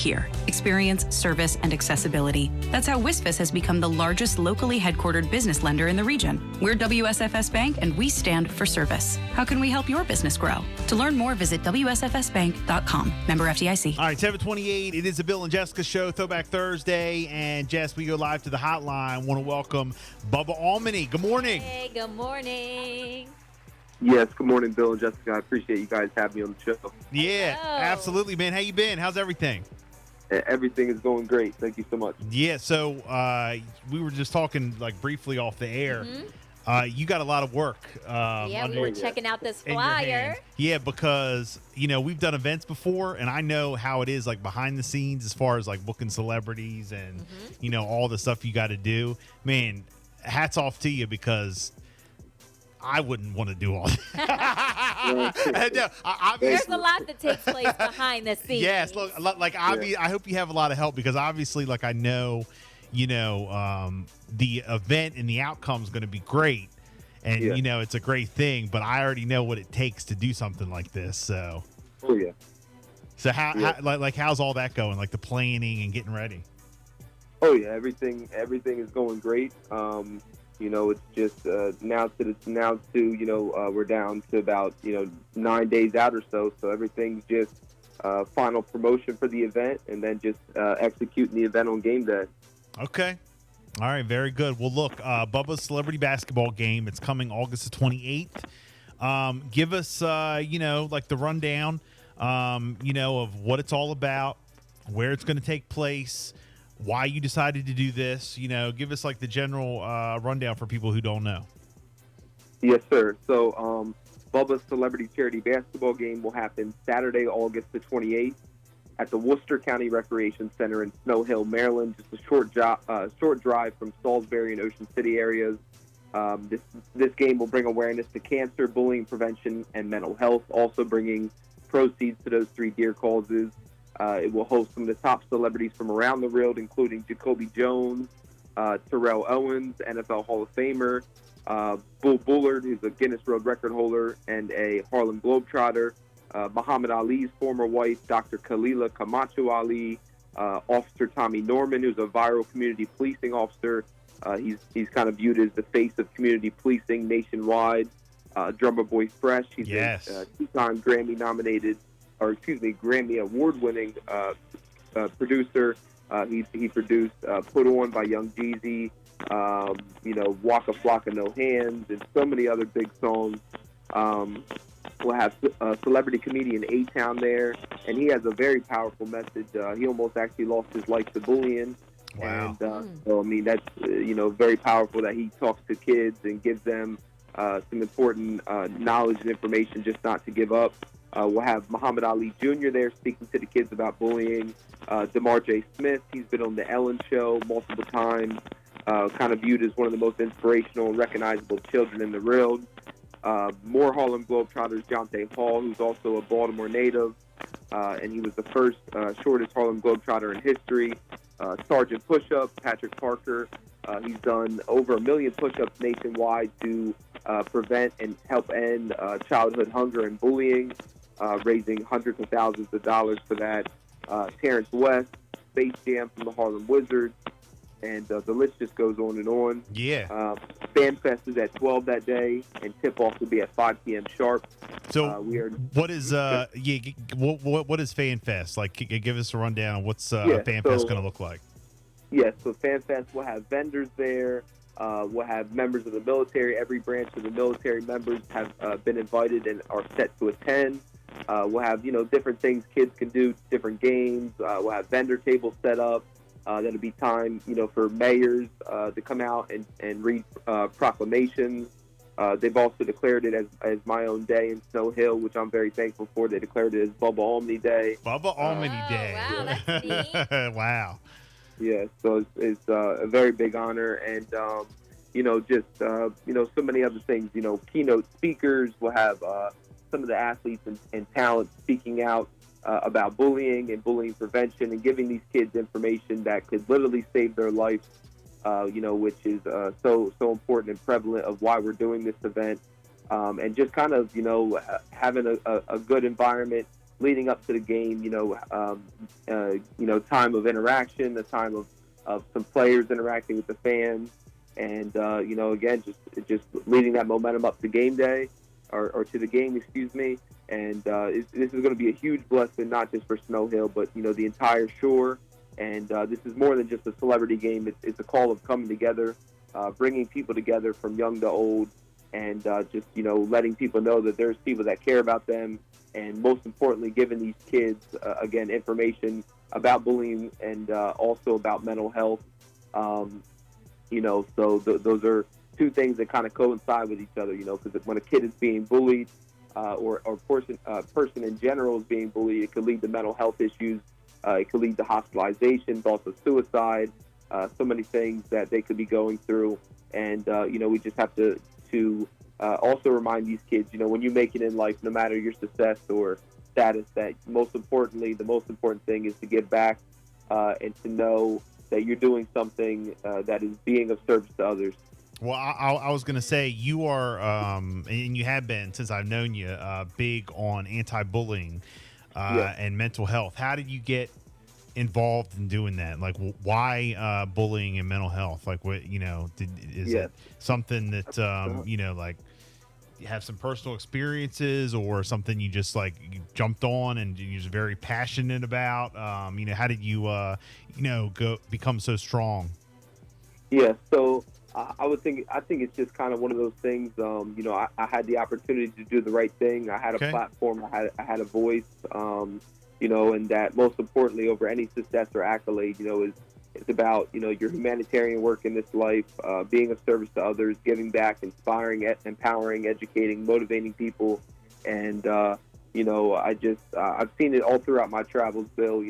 here. Experience, service, and accessibility. That's how WSFS has become the largest locally headquartered business lender in the region. We're WSFS Bank, and we stand for service. How can we help your business grow? To learn more, visit WSFSbank.com. Member FDIC. All right, 7:28. It is the Bill and Jessica Show, Throwback Thursday. And, Jess, we go live to the hotline. Want to welcome Bubba Almony. Good morning. Hey, good morning. Yes, good morning, Bill and Jessica. I appreciate you guys having me on the show. Yeah, Hello. absolutely, man. How you been? How's everything? Everything is going great. Thank you so much. Yeah, so we were just talking like briefly off the air. You got a lot of work. Yeah, we were checking out this in your flyer. hand. Yeah, because, we've done events before, and I know how it is like behind the scenes as far as like booking celebrities and, all the stuff you got to do. Man, hats off to you because I wouldn't want to do all that. No, There's a lot that takes place behind the scenes. Yes, look, like I hope you have a lot of help because obviously, like I know, the event and the outcome is going to be great, and it's a great thing. But I already know what it takes to do something like this. So, So how's all that going? Like the planning and getting ready? Oh yeah, everything is going great. It's just now we're down to about 9 days out or so. So everything's just final promotion for the event, and then just executing the event on game day. Okay. All right. Very good. Well, look, Bubba's celebrity basketball game. It's coming August the 28th. Give us like the rundown, of what it's all about, where it's going to take place, why you decided to do this. Give us like the general rundown for people who don't know. Yes, sir. So Bubba's celebrity charity basketball game will happen Saturday, August the 28th at the Worcester County Recreation Center in Snow Hill, Maryland, just a short drive from Salisbury and Ocean City areas. This game will bring awareness to cancer, bullying prevention, and mental health, also bringing proceeds to those three dear causes. It will host some of the top celebrities from around the world, including Jacoby Jones, Terrell Owens, NFL Hall of Famer, Bull Bullard, who's a Guinness World Record holder and a Harlem Globetrotter, Muhammad Ali's former wife, Dr. Khalila Camacho Ali, Officer Tommy Norman, who's a viral community policing officer. He's kind of viewed as the face of community policing nationwide. Drummer Boy Fresh, he's a two-time Grammy Award-winning producer. He produced Put On by Young Jeezy, Waka Flocka No Hands, and so many other big songs. We'll have celebrity comedian A-Town there, and he has a very powerful message. He almost actually lost his life to bullying. Wow. And so, that's, very powerful that he talks to kids and gives them some important knowledge and information just not to give up. We'll have Muhammad Ali Jr. there speaking to the kids about bullying. DeMar J. Smith, he's been on The Ellen Show multiple times, kind of viewed as one of the most inspirational and recognizable children in the world. More Harlem Globetrotters, Jonte Hall, who's also a Baltimore native, and he was the first shortest Harlem Globetrotter in history. Sergeant Push-Up, Patrick Parker, he's done over 1 million push-ups nationwide to prevent and help end childhood hunger and bullying, raising hundreds of thousands of dollars for that. Terrence West, Space Jam from the Harlem Wizards, and the list just goes on and on. Yeah. Fanfest is at 12 that day, and tip-off will be at 5 p.m. sharp. So what is what is FanFest? Like, give us a rundown on what's FanFest going to look like. Yes, so FanFest will have vendors there. We'll have members of the military. Every branch of the military members have been invited and are set to attend. We'll have, different things kids can do, different games. We'll have vendor tables set up. That'll be time, for mayors to come out and read proclamations. They've also declared it as my own day in Snow Hill, which I'm very thankful for. They declared it as Bubba Almony Day. Bubba Almony Day. Wow, that's neat. Wow. Yeah, so it's a very big honor, and so many other things. Keynote speakers. We'll have some of the athletes and talent speaking out about bullying and bullying prevention, and giving these kids information that could literally save their life. Which is so important and prevalent of why we're doing this event, and just kind of having a good environment, leading up to the game, time of interaction, the time of some players interacting with the fans, and again, just leading that momentum up to game day, or to the game, excuse me. And this is going to be a huge blessing, not just for Snow Hill, but the entire shore. And this is more than just a celebrity game. It's a call of coming together, bringing people together from young to old, and just letting people know that there's people that care about them, and most importantly, giving these kids again information about bullying and also about mental health. So those are two things that kind of coincide with each other. Because when a kid is being bullied, or person in general is being bullied, it could lead to mental health issues. It could lead to hospitalization, thoughts of suicide, so many things that they could be going through. And, we just have to also remind these kids, when you make it in life, no matter your success or status, that the most important thing is to give back and to know that you're doing something that is being of service to others. Well, I was going to say you are, and you have been since I've known you, big on anti-bullying and mental health. How did you get involved in doing that? Like, why bullying and mental health? Like, what is it something that like you have some personal experiences, or something you just you jumped on and you're just very passionate about? How did you go become so strong? Yeah, so I think it's just kind of one of those things. I had the opportunity to do the right thing. I had a platform. I had a voice. And that most importantly, over any success or accolade, it's about your humanitarian work in this life, being of service to others, giving back, inspiring, empowering, educating, motivating people. And I've seen it all throughout my travels, Bill.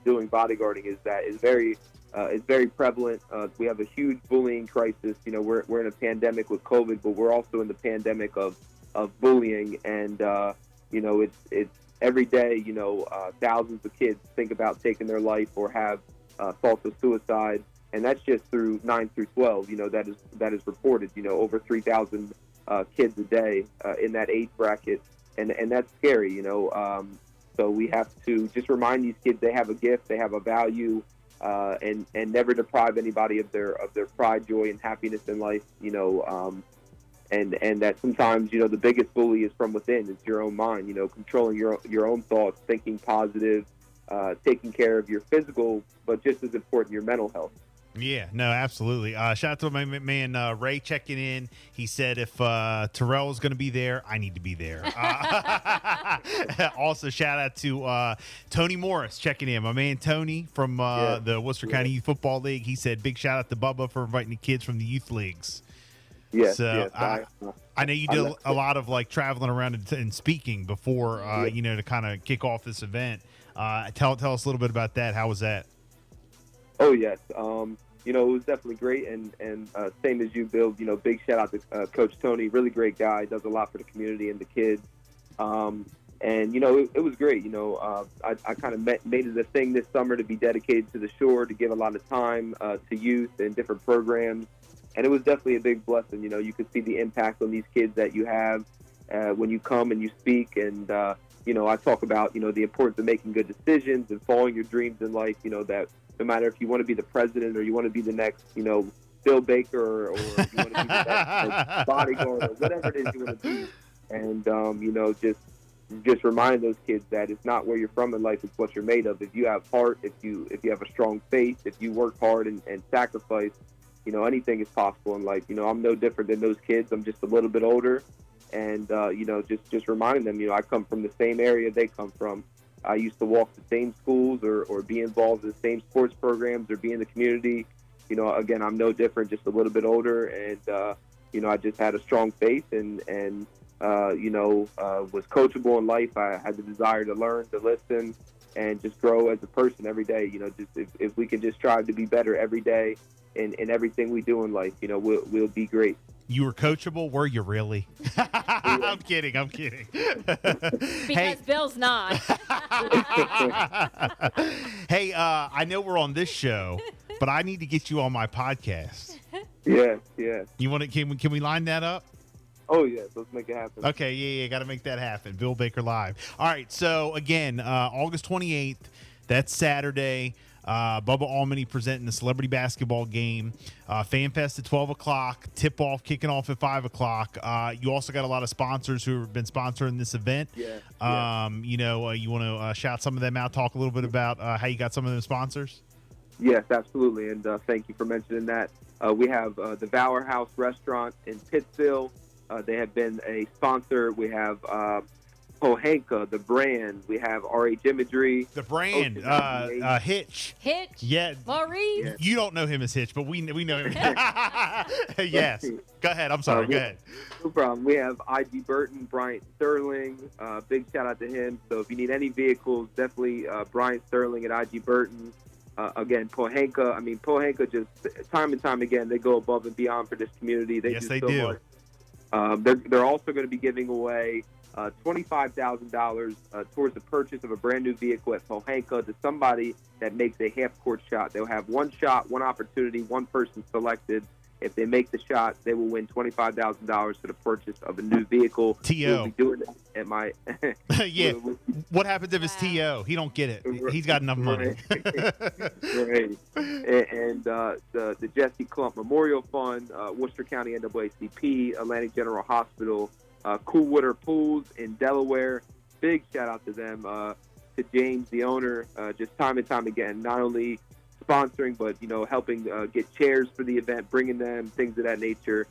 Doing bodyguarding is very prevalent. We have a huge bullying crisis. We're in a pandemic with COVID, but we're also in the pandemic of bullying. And it's every day. Thousands of kids think about taking their life or have thoughts of suicide, and that's just through 9 through 12. That is reported. Over 3,000 kids a day in that age bracket, and that's scary. So we have to just remind these kids they have a gift, they have a value. And never deprive anybody of their pride, joy, and happiness in life. And that sometimes the biggest bully is from within. It's your own mind. Controlling your own thoughts, thinking positive, taking care of your physical, but just as important, your mental health. Yeah, no, absolutely. Shout out to my man Ray checking in. He said if Terrell is going to be there, I need to be there. Also, shout out to Tony Morris checking in. My man Tony from the Worcester County Youth Football League. He said big shout out to Bubba for inviting the kids from the youth leagues. Yes, so I know you did a lot of traveling around and speaking before, to kind of kick off this event. Tell us a little bit about that. How was that? Oh, yes. It was definitely great. And same as you, Bill, big shout out to Coach Tony. Really great guy. Does a lot for the community and the kids. It was great. I kind of made it a thing this summer to be dedicated to the shore, to give a lot of time to youth and different programs. And it was definitely a big blessing. You could see the impact on these kids that you have when you come and you speak. And, I talk about, the importance of making good decisions and following your dreams in life, that no matter if you want to be the president or you want to be the next, Bill Baker, or you want to be the next bodyguard, or whatever it is you want to be. And, just remind those kids that it's not where you're from in life, it's what you're made of. If you have heart, if you have a strong faith, if you work hard and sacrifice, anything is possible in life. I'm no different than those kids. I'm just a little bit older. And, just reminding them, I come from the same area they come from. I used to walk the same schools or be involved in the same sports programs or be in the community. Again, I'm no different, just a little bit older. And, I just had a strong faith and was coachable in life. I had the desire to learn, to listen, and just grow as a person every day. Just if we can just strive to be better every day in everything we do in life, we'll be great. You were coachable? Were you really? I'm kidding. Because Bill's not. Hey, I know we're on this show, but I need to get you on my podcast. Yeah. You want to? Can we line that up? Oh, yeah, let's make it happen. Okay, yeah, got to make that happen. Bill Baker Live. All right, so again, August 28th, that's Saturday. Bubba Almony presenting the celebrity basketball game. Fanfest at 12 o'clock. Tip-off kicking off at 5 o'clock. You also got a lot of sponsors who have been sponsoring this event. Yeah. You want to shout some of them out, talk a little bit about how you got some of them sponsors? Yes, absolutely, and thank you for mentioning that. We have the Valor House Restaurant in Pittsville. They have been a sponsor. We have Pohanka, the brand. We have RH Imagery. The brand, Hitch. Hitch. Yeah. Maurice. Yeah. You don't know him as Hitch, but we know him. Yes. Go ahead. I'm sorry. Go ahead. No problem. We have IG Burton, Bryant Sterling. Big shout out to him. So if you need any vehicles, definitely Bryant Sterling at IG Burton. Again, Pohanka. I mean, Pohanka just time and time again, they go above and beyond for this community. Yes, they do. Much. They're also going to be giving away $25,000 towards the purchase of a brand new vehicle at Pohanka to somebody that makes a half-court shot. They'll have one shot, one opportunity, one person selected. If they make the shot, they will win $25,000 for the purchase of a new vehicle. T.O. We'll be doing it at my yeah. What happens if it's T.O.? He don't get it. He's got enough money. Right. And the Jesse Clump Memorial Fund, Worcester County NAACP, Atlantic General Hospital, Coolwater Pools in Delaware. Big shout out to them, to James, the owner, just time and time again, not only sponsoring, but, helping get chairs for the event, bringing them, things of that nature.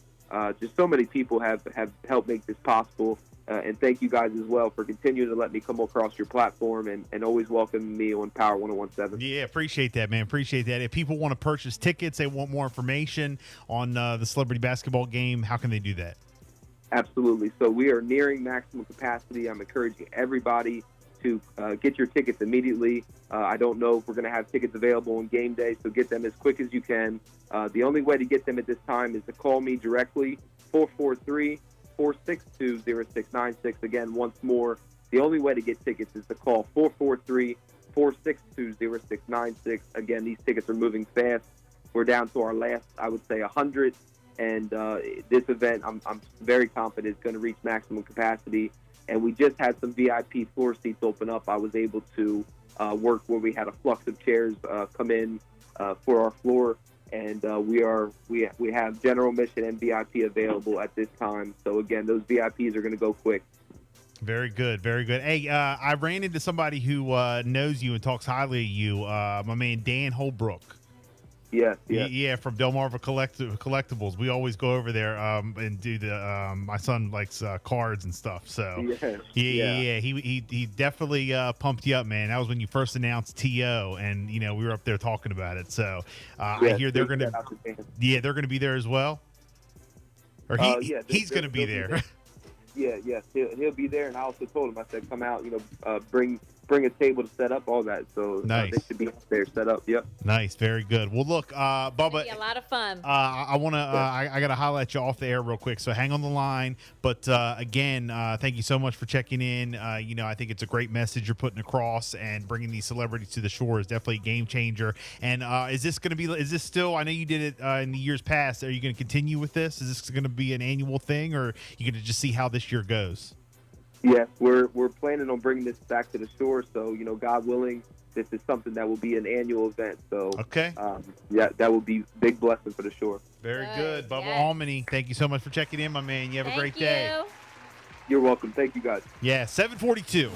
Just so many people have helped make this possible. And thank you guys as well for continuing to let me come across your platform and always welcoming me on Power 101.7. Yeah, appreciate that, man. Appreciate that. If people want to purchase tickets, they want more information on the celebrity basketball game, how can they do that? Absolutely. So we are nearing maximum capacity. I'm encouraging everybody to get your tickets immediately. I don't know if we're going to have tickets available on game day, so get them as quick as you can. The only way to get them at this time is to call me directly, 443-462-0696. Again, once more, the only way to get tickets is to call 443-462-0696. Again, these tickets are moving fast. We're down to our last, I would say, 100. And this event, I'm very confident, is going to reach maximum capacity. And we just had some VIP floor seats open up. I was able to work where we had a flux of chairs come in for our floor. And we have general admission and VIP available at this time. So, again, those VIPs are going to go quick. Very good, very good. Hey, I ran into somebody who knows you and talks highly of you, my man Dan Holbrook. Yes. Yeah, from Delmarva Collectibles. We always go over there and do the. My son likes cards and stuff. So yeah. He definitely pumped you up, man. that was when you first announced TO, and we were up there talking about it. So I hear they're gonna be there as well. Or he's gonna be there. Yes, he'll be there. And I also told him, I said, come out, bring a table to set up, all that. So nice. They should be up there set up. Yep. Nice, very good. Well, look, Bubba, a lot of fun. I want to. I got to highlight you off the air real quick, so hang on the line. But again, thank you so much for checking in. I think it's a great message you're putting across, and bringing these celebrities to the shore is definitely a game changer. And is this going to be? Is this still? I know you did it in the years past. Are you going to continue with this? Is this going to be an annual thing, or are you going to just see how this year goes? Yes, we're planning on bringing this back to the shore. So, God willing, this is something that will be an annual event. So, okay. That will be a big blessing for the shore. Very good. Bubba Almony, thank you so much for checking in, my man. You have a great day. You're welcome. Thank you, guys. Yeah, 742.